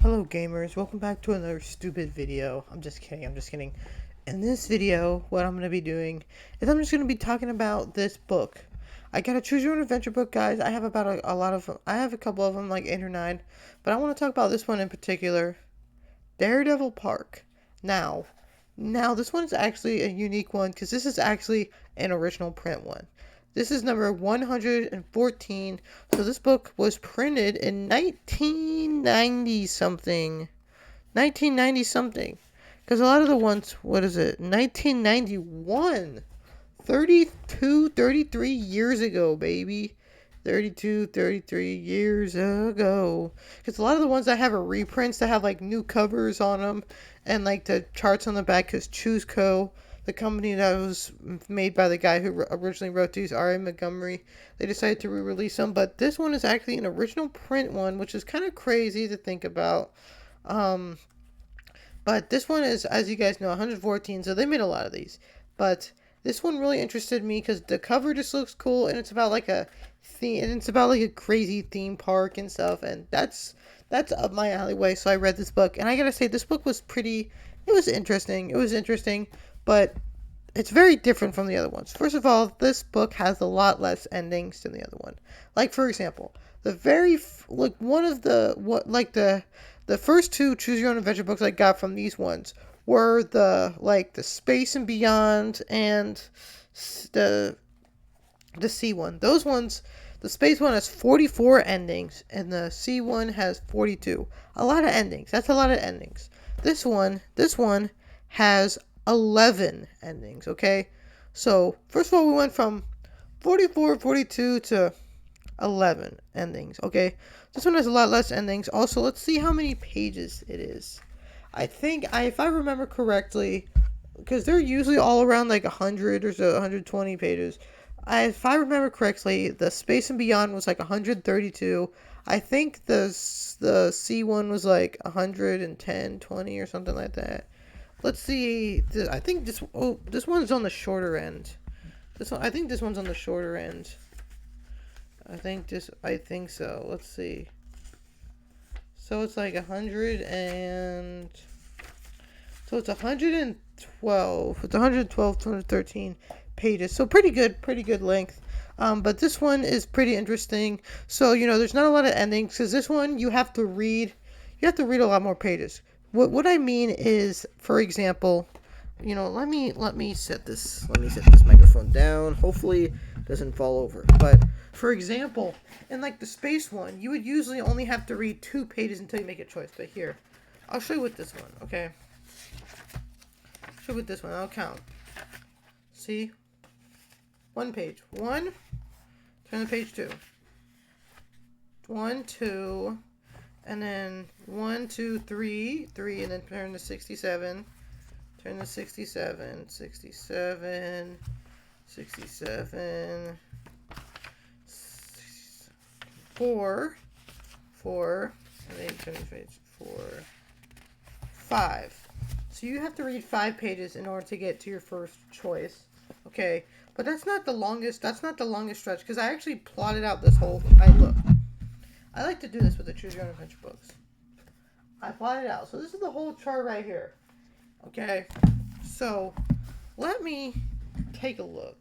Hello gamers, welcome back to another stupid video. I'm just kidding. In this video, what I'm going to be doing is I'm just going to be talking about this book. I got a choose your own adventure book, guys. I have about a lot of them. I have a couple of them, like 8 or 9. But I want to talk about this one in particular, Daredevil Park. Now, now this one is actually a unique one because this is actually an original print one. This is number 114. So this book was printed in 1990 something. 1990 something. Because a lot of the ones, what is it? 1991. 32, 33 years ago, baby. 32, 33 years ago. Because a lot of the ones I have are reprints that have like new covers on them and like the charts on the back. Because Choose Co., the company that was made by the guy who originally wrote these, R.A. Montgomery, they decided to re-release them. But this one is actually an original print one, which is kind of crazy to think about. Um, but this one is, as you guys know, 114, so they made a lot of these. But this one really interested me because the cover just looks cool, and it's about like a theme, and it's about like a crazy theme park and stuff, and that's up my alleyway. So I read this book, and I gotta say, this book was pretty. It was interesting. It was interesting, but it's very different from the other ones. First of all, this book has a lot less endings than the other one. Like for example, the like one of the what like the first two choose your own adventure books I got from these ones were the Space and Beyond and the the sea one. Those ones, the space one has 44 endings and the sea one has 42. A lot of endings. That's a lot of endings. This one has 11 endings, okay? So, first of all, we went from 44, 42 to 11 endings, okay? This one has a lot less endings. Also, let's see how many pages it is. If I remember correctly, because they're usually all around like 100 or so, 120 pages. If I remember correctly, the Space and Beyond was like 132. I think the C one was like 110, 20 or something like that. Let's see. I think this one's on the shorter end. I think this one's on the shorter end. I think so. Let's see. So it's like 100 and so it's 112. It's 112 to 113 pages. So pretty good length. But this one is pretty interesting. So there's not a lot of endings because this one you have to read. You have to read a lot more pages. What I mean is, for example, let me set this microphone down. Hopefully, it doesn't fall over. But for example, in like the space one, you would usually only have to read 2 pages until you make a choice. But here, I'll show you with this one. Okay. With this one, I'll count. See? 1 page. 1. Turn to page 2. 1, 2. And then 1, 2, 3. 3. And then turn to 67. Turn to 67. 67. 67. 4. 4. And then turn to page 4. 5. So you have to read 5 pages in order to get to your first choice. Okay, but that's not the longest. That's not the longest stretch because I actually plotted out this whole. I like to do this with the Choose Your Own Adventure books. I plotted it out. So this is the whole chart right here. Okay, so let me take a look.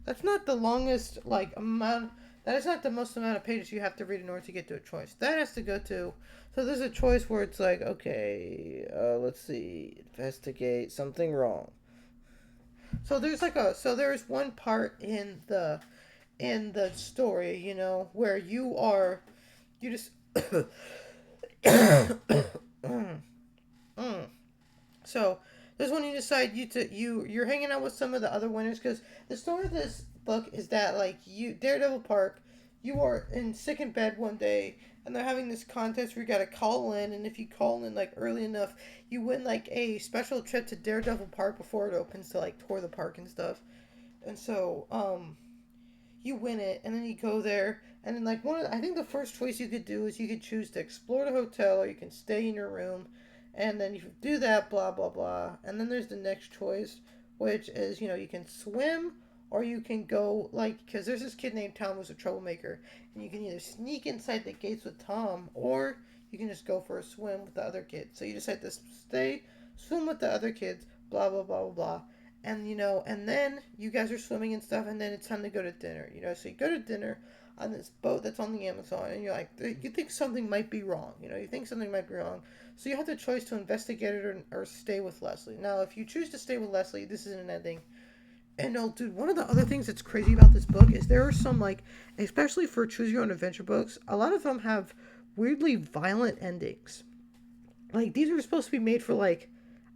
That's not the longest amount. That is not the most amount of pages you have to read in order to get to a choice. That has to go to. So there's a choice where it's like, okay, let's see, investigate something wrong. So there's one part in the story, where you just so there's when you decide you're hanging out with some of the other winners because the story of this book is that Daredevil Park, you are sick in bed one day and they're having this contest where you gotta call in, and if you call in like early enough, you win like a special trip to Daredevil Park before it opens to like tour the park and stuff. And so you win it, and then you go there, and then I think the first choice you could do is you could choose to explore the hotel or you can stay in your room, and then you do that, blah blah blah, and then there's the next choice, which is you can swim or you can go because there's this kid named Tom who's a troublemaker, and you can either sneak inside the gates with Tom or you can just go for a swim with the other kids. So you decide to stay, swim with the other kids, blah, blah, blah, blah, blah. And, and then you guys are swimming and stuff, and then it's time to go to dinner, So you go to dinner on this boat that's on the Amazon, and you're like, you think something might be wrong, you think something might be wrong. So you have the choice to investigate it or stay with Leslie. Now, if you choose to stay with Leslie, this isn't an ending. And no, dude, one of the other things that's crazy about this book is there are some, like, especially for choose your own adventure books, a lot of them have weirdly violent endings. Like, these are supposed to be made for, like,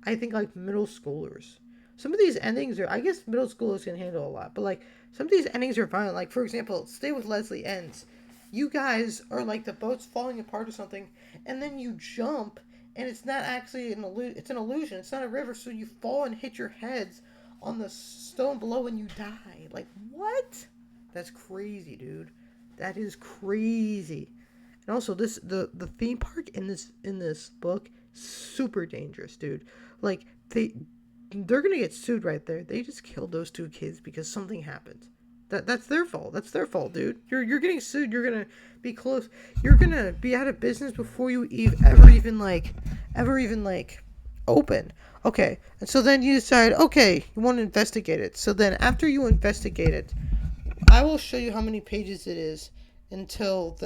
I think, like, middle schoolers. Some of these endings are, I guess middle schoolers can handle a lot, but, like, some of these endings are violent. Like, for example, Stay with Leslie ends. You guys are, like, the boat's falling apart or something, and then you jump, and it's not actually it's an illusion. It's not a river, so you fall and hit your heads on the stone below and you die. Like, what? That's crazy, dude. That is crazy. And also, the theme park in this book, super dangerous, dude. Like, they're gonna get sued right there. They just killed those two kids because something happened. That's their fault. That's their fault, dude. You're getting sued. You're gonna be close. You're gonna be out of business before you ever even open. Okay, and so then you decide, okay, you want to investigate it. So then after you investigate it, I will show you how many pages it is until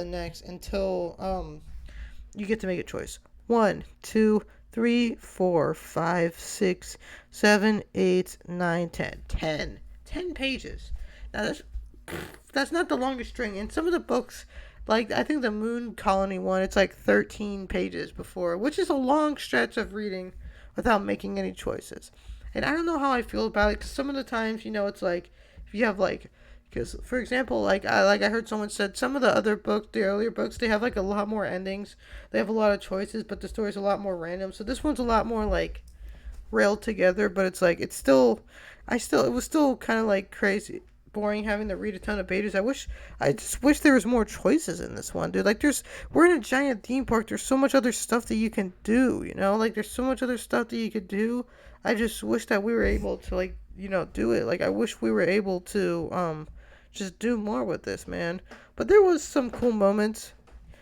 you get to make a choice. 1, 2, 3, 4, 5, 6, 7, 8, 9, 10. 10 pages. Now that's not the longest string. And some of the books, like I think the Moon Colony one, it's like 13 pages before, which is a long stretch of reading without making any choices. And I don't know how I feel about it because some of the times, it's like if you have like, because for example, I heard someone said some of the other books, the earlier books, they have like a lot more endings. They have a lot of choices, but the story's a lot more random. So this one's a lot more like railed together, but it's like it was still kind of like crazy boring having to read a ton of pages. I just wish there was more choices in this one, dude. Like we're in a giant theme park. There's so much other stuff that you can do, like there's so much other stuff that you could do. I just wish that we were able to like, do it. Like I wish we were able to just do more with this, man. But there was some cool moments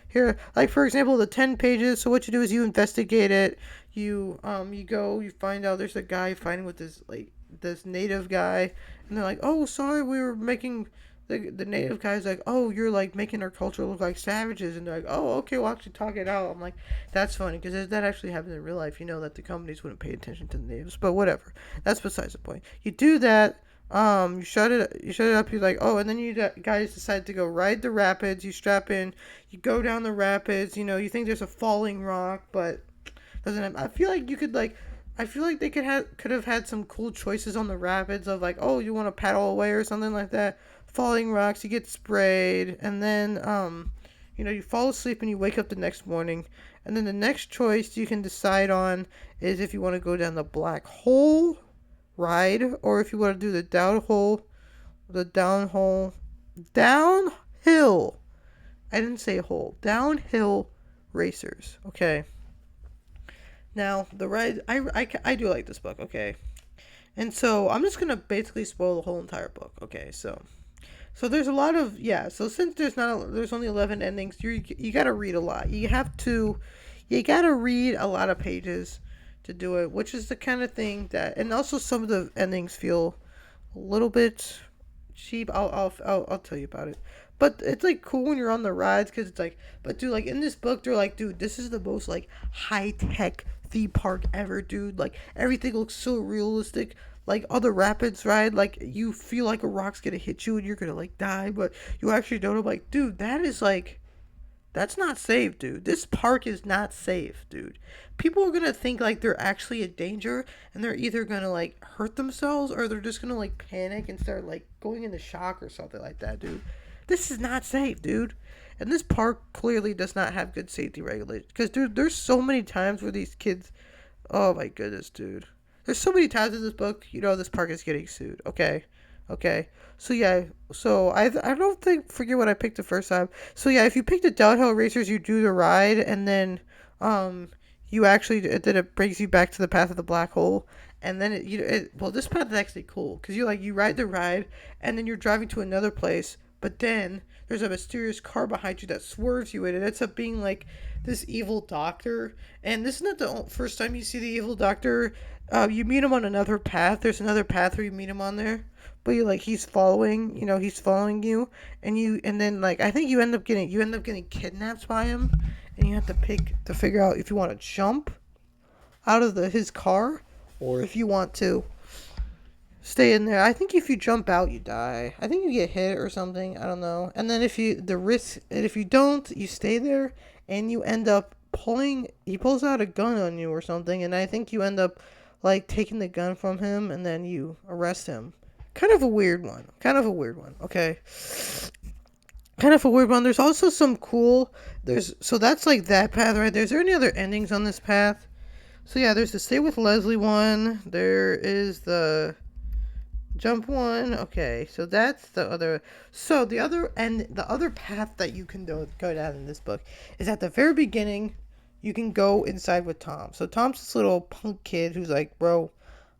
here, like for example the 10 pages. So what you do is you investigate it. You find out there's a guy fighting with this native guy, and they're like, oh, sorry, we were making the native guy's like, oh, you're like making our culture look like savages, and they're like, oh, okay, we'll actually talk it out. I'm like, that's funny because that actually happens in real life. That the companies wouldn't pay attention to the natives, but whatever, that's besides the point. You do that. You shut it up. You're like, oh, and then you guys decide to go ride the rapids. You strap in, you go down the rapids. You think there's a falling rock, but doesn't. I feel like you could like. I feel like they could have had some cool choices on the rapids of like, oh, you want to paddle away or something like that. Falling rocks, you get sprayed, and then you fall asleep and you wake up the next morning, and then the next choice you can decide on is if you want to go down the black hole ride or if you want to do the downhill. I didn't say hole. Downhill racers. Okay. Now, the ride, I do like this book, okay? And so, I'm just going to basically spoil the whole entire book, okay? So there's a lot of, yeah, so since there's only 11 endings, you got to read a lot. You got to read a lot of pages to do it, which is the kind of thing that, and also some of the endings feel a little bit cheap. I'll tell you about it. But it's like cool when you're on the rides because it's like, but dude, like in this book, they're like, dude, this is the most like high tech theme park ever, dude. Like everything looks so realistic. Like on the rapids ride, like you feel like a rock's gonna hit you and you're gonna like die, but you actually don't. I'm like, dude, that's not safe, dude. This park is not safe, dude. People are gonna think like they're actually in danger and they're either gonna like hurt themselves or they're just gonna like panic and start like going into shock or something like that, dude. This is not safe, dude. And this park clearly does not have good safety regulations. Because, dude, there's so many times where these kids. Oh, my goodness, dude. There's so many times in this book, this park is getting sued. Okay. Okay. So, yeah. So, I don't think. Forget what I picked the first time. So, yeah, if you pick the downhill racers, you do the ride. And then, you actually. Then it brings you back to the path of the black hole. And then, this path is actually cool. Because you ride the ride. And then you're driving to another place. But then there's a mysterious car behind you that swerves you, and it ends up being like this evil doctor, and this is not the first time you see the evil doctor. You meet him on another path. There's another path where you meet him on there, but you like he's following. You know, he's following you, and then like I think you end up getting kidnapped by him, and you have to pick to figure out if you want to jump out of his car or if you want to stay in there. I think if you jump out, you die. I think you get hit or something. I don't know. And then if you don't, you stay there and you end up pulling. He pulls out a gun on you or something, and I think you end up like taking the gun from him, and then you arrest him. Kind of a weird one. Kind of a weird one. Okay. Kind of a weird one. There's also some cool. There's so that's like that path right there. Is there any other endings on this path? So yeah, there's the Stay with Leslie one. There is the Jump one. Okay, so that's the other. So the other path that you can go down in this book is at the very beginning. You can go inside with Tom. So Tom's this little punk kid who's like, bro,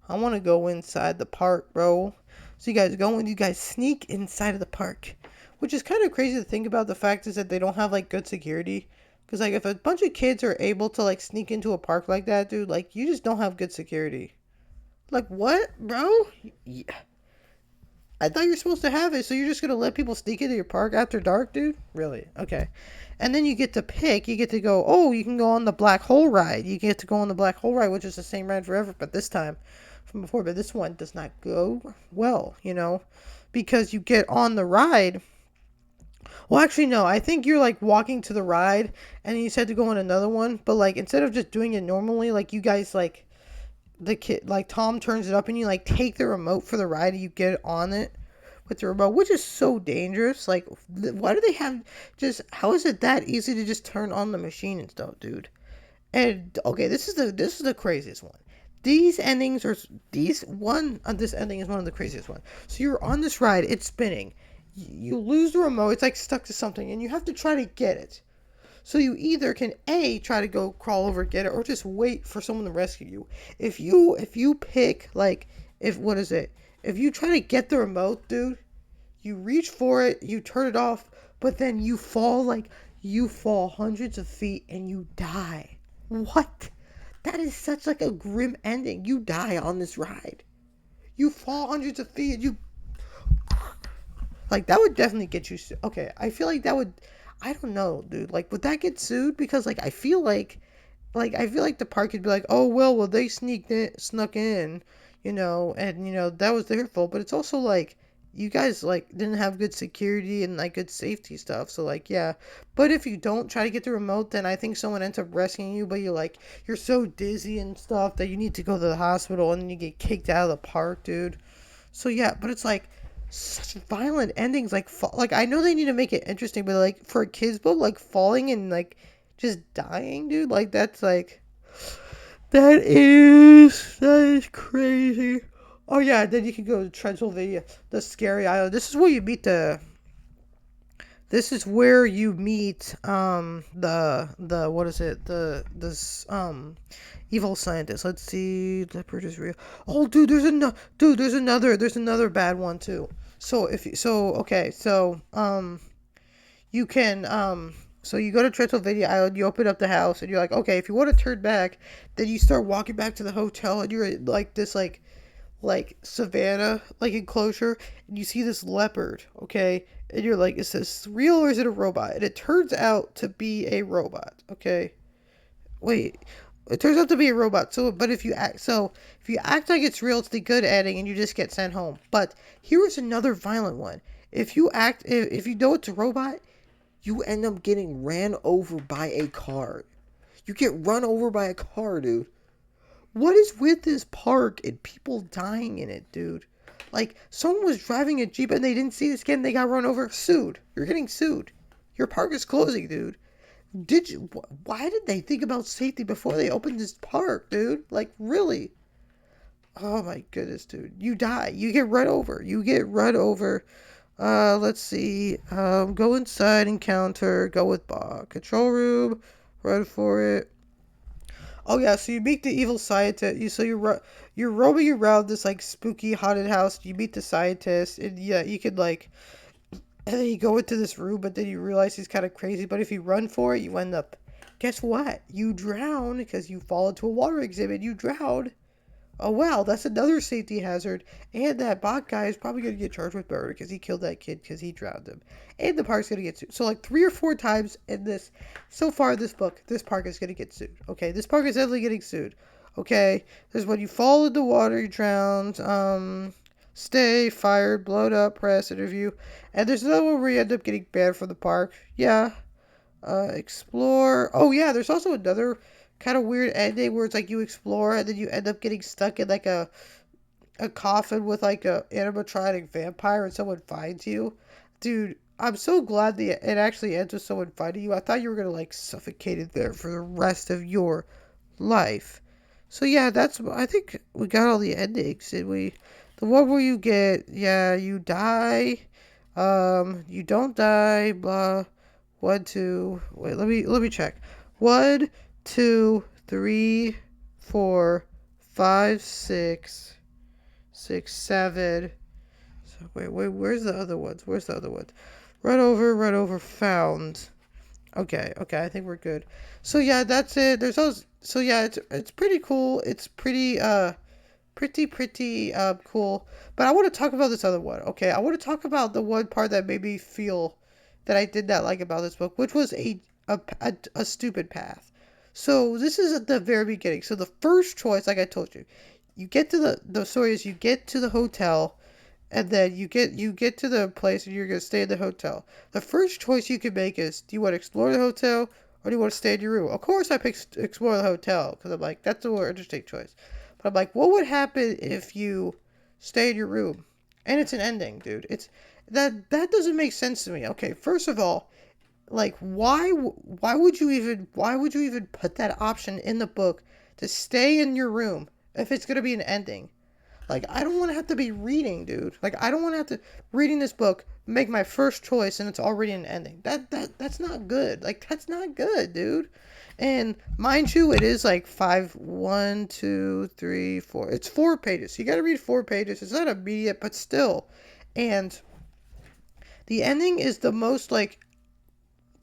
I want to go inside the park, bro. So you guys sneak inside of the park, which is kind of crazy to think about. The fact is that they don't have like good security. Because like if a bunch of kids are able to like sneak into a park like that, dude, like you just don't have good security. Like what, bro? Yeah. I thought you're supposed to have it, so you're just gonna let people sneak into your park after dark, dude? Really? Okay. And then you get to pick. You get to go. Oh, you can go on the black hole ride. You get to go on the black hole ride, which is the same ride forever, but this time from before. But this one does not go well, because you get on the ride. Well, actually, no. I think you're like walking to the ride, and then you said to go on another one. But like instead of just doing it normally, like you guys like the kid like Tom turns it up and you like take the remote for the ride and you get on it with the remote, which is so dangerous. Like why do they have just how is it that easy to just turn on the machine and stuff, dude? And okay, this is the craziest one. These endings are this ending is one of the craziest ones. So you're on this ride, it's spinning. You lose the remote, it's like stuck to something and you have to try to get it. So you either can try to go crawl over get it or just wait for someone to rescue you. If you pick like if what is it? If you try to get the remote, dude, you reach for it, you turn it off, but then you fall hundreds of feet and you die. What? That is such like a grim ending. You die on this ride. You fall hundreds of feet and you like that would definitely get you. Okay, I feel like that would. I don't know, dude. Like, would that get sued? Because like I feel like the park could be like, oh well, they snuck in, and that was their fault. But it's also like you guys like didn't have good security and like good safety stuff. So like yeah, but if you don't try to get the remote, then I think someone ends up rescuing you. But you're so dizzy and stuff that you need to go to the hospital and then you get kicked out of the park, dude. So yeah, but it's like such violent endings. Like I know they need to make it interesting, but like for a kids book, like falling and like just dying, dude. Like that's like that is crazy. Oh yeah, then you can go to Transylvania, the scary island. This is where you meet the what is it this evil scientist. Let's see, leopard is real. Oh dude, there's another bad one too. So if you, so okay so you can so you go to Transylvania Island, you open up the house, and you're like, okay, if you want to turn back, then you start walking back to the hotel, and you're like this like savannah like enclosure, and you see this leopard, okay, and you're like, is this real or is it a robot? And it turns out to be a robot, okay. Wait, it turns out to be a robot. So but if you act like it's real, it's the good ending and you just get sent home. But here is another violent one. If you know it's a robot, you end up getting ran over by a car. You get run over by a car, dude. What is with this park and people dying in it, dude? Like, someone was driving a Jeep and they didn't see this kid and they got run over. Sued. You're getting sued. Your park is closing, dude. Why did they think about safety before they opened this park, dude? Like, really? Oh my goodness, dude. You die. You get run over. Let's see. Go inside, encounter, go with Bob. Control room, run for it. Oh yeah, so you meet the evil scientist. You're roaming around this like spooky haunted house. You meet the scientist, and yeah, you could like, and then you go into this room, but then you realize he's kind of crazy. But if you run for it, you end up guess what? You drown because you fall into a water exhibit. You drown. Oh wow, that's another safety hazard. And that bot guy is probably going to get charged with murder because he killed that kid because he drowned him. And the park's going to get sued. So like 3 or 4 times in this, so far in this book, this park is going to get sued. Okay, this park is definitely getting sued. Okay, there's when you fall in the water, you drown. Stay, fired, blown up, press, interview. And there's another one where you end up getting banned from the park. Yeah. Explore. Oh yeah, there's also another kind of weird ending where it's like you explore and then you end up getting stuck in like a coffin with like a animatronic vampire and someone finds you. Dude, I'm so glad that it actually ends with someone finding you. I thought you were gonna like suffocate it there for the rest of your life. So yeah, that's I think we got all the endings. Did we? The one where you get yeah, you die, you don't die, blah. 1, 2. Wait, let me check. 1, 2, 3, 4, 5, 6, 6, 7. So wait. Where's the other ones? Where's the other ones? Run over, found. Okay. I think we're good. So yeah, that's it. There's those. So yeah, it's pretty cool. It's pretty cool. But I want to talk about this other one. Okay, I want to talk about the one part that made me feel that I did not like about this book, which was a stupid path. So this is at the very beginning. So the first choice, like I told you, you get to the story is you get to the hotel, and then you get to the place and you're gonna stay in the hotel. The first choice you can make is, do you want to explore the hotel or do you want to stay in your room? Of course, I picked explore the hotel because I'm like that's a more interesting choice. But I'm like, what would happen if you stay in your room? And it's an ending, dude. It's that doesn't make sense to me. Okay, first of all, like why would you even put that option in the book to stay in your room if it's gonna be an ending? Like I don't want to have to be reading, dude. Like I don't want to have to reading this book make my first choice and it's already an ending. That's not good. Like that's not good, dude. And mind you, it is like 1, 2, 3, 4. It's 4 pages. So you got to read 4 pages. It's not immediate, but still. And the ending is the most like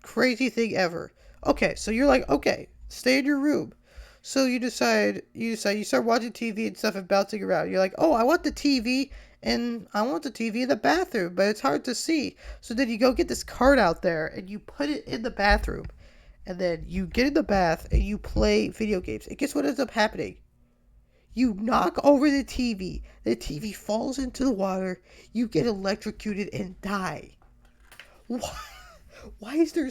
crazy thing ever. Okay, so you're like, okay, stay in your room. So you start watching TV and stuff and bouncing around. You're like, oh, I want the TV and I want the TV in the bathroom, but it's hard to see. So then you go get this card out there and you put it in the bathroom. And then you get in the bath and you play video games. And guess what ends up happening? You knock over the TV. The TV falls into the water. You get electrocuted and die. Why? Why is there?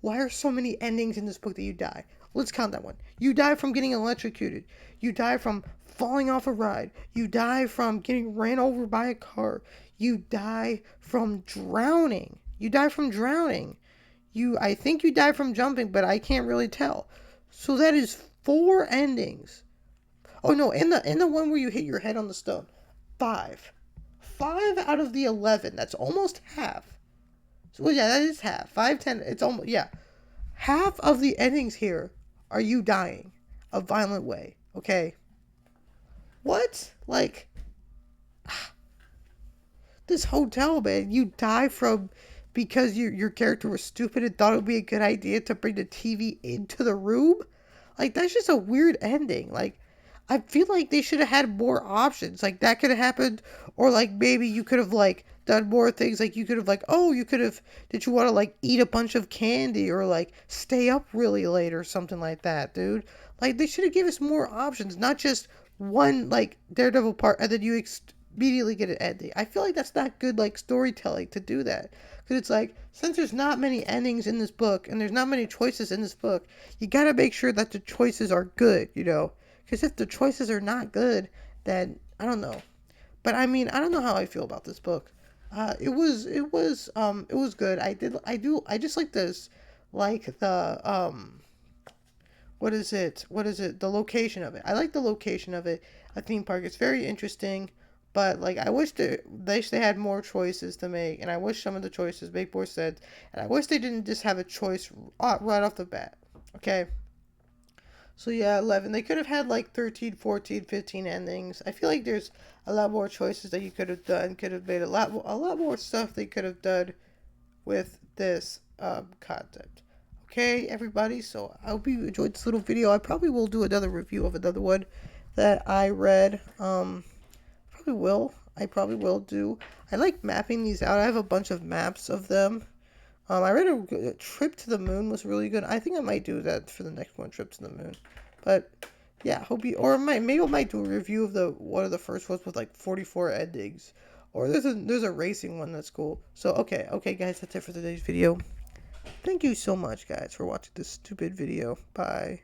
Why are so many endings in this book that you die? Let's count that one. You die from getting electrocuted. You die from falling off a ride. You die from getting ran over by a car. You die from drowning. I think you die from jumping, but I can't really tell. So that is 4 endings. Oh no, in the one where you hit your head on the stone, 5. 5 out of the 11. That's almost half. So well, yeah, that is half. 5, 10. It's almost yeah. Half of the endings here are you dying a violent way. Okay. What? Like this hotel, man. You die from because your character was stupid and thought it would be a good idea to bring the TV into the room. Like that's just a weird ending. Like I feel like they should have had more options. Like that could have happened, or like maybe you could have like done more things. Like you could have like, oh, you could have. Did you want to like eat a bunch of candy or like stay up really late or something like that, dude? Like they should have given us more options, not just one like Daredevil part and then you immediately get an ending. I feel like that's not good like storytelling to do that. Because it's like, since there's not many endings in this book and there's not many choices in this book, you gotta make sure that the choices are good, you know? Because if the choices are not good, then I don't know. But I mean, I don't know how I feel about this book. It was good. I just like this, like what is it? The location of it. I like the location of it. A theme park. It's very interesting. But like I wish they had more choices to make, and I wish some of the choices make more sense. And I wish they didn't just have a choice right off the bat. Okay. So yeah, 11. They could have had like 13, 14, 15 endings. I feel like there's a lot more choices that you could have done. Could have made a lot more stuff they could have done with this concept. Okay, everybody, so I hope you enjoyed this little video. I probably will do another review of another one that I read. Probably will. I probably will do. I like mapping these out. I have a bunch of maps of them. I read a Trip to the Moon was really good. I think I might do that for the next one, Trip to the Moon. But yeah, hope you, or maybe I might do a review of the one of the first ones with like 44 endings. Or there's a racing one that's cool. So okay guys, that's it for today's video. Thank you so much guys for watching this stupid video. Bye.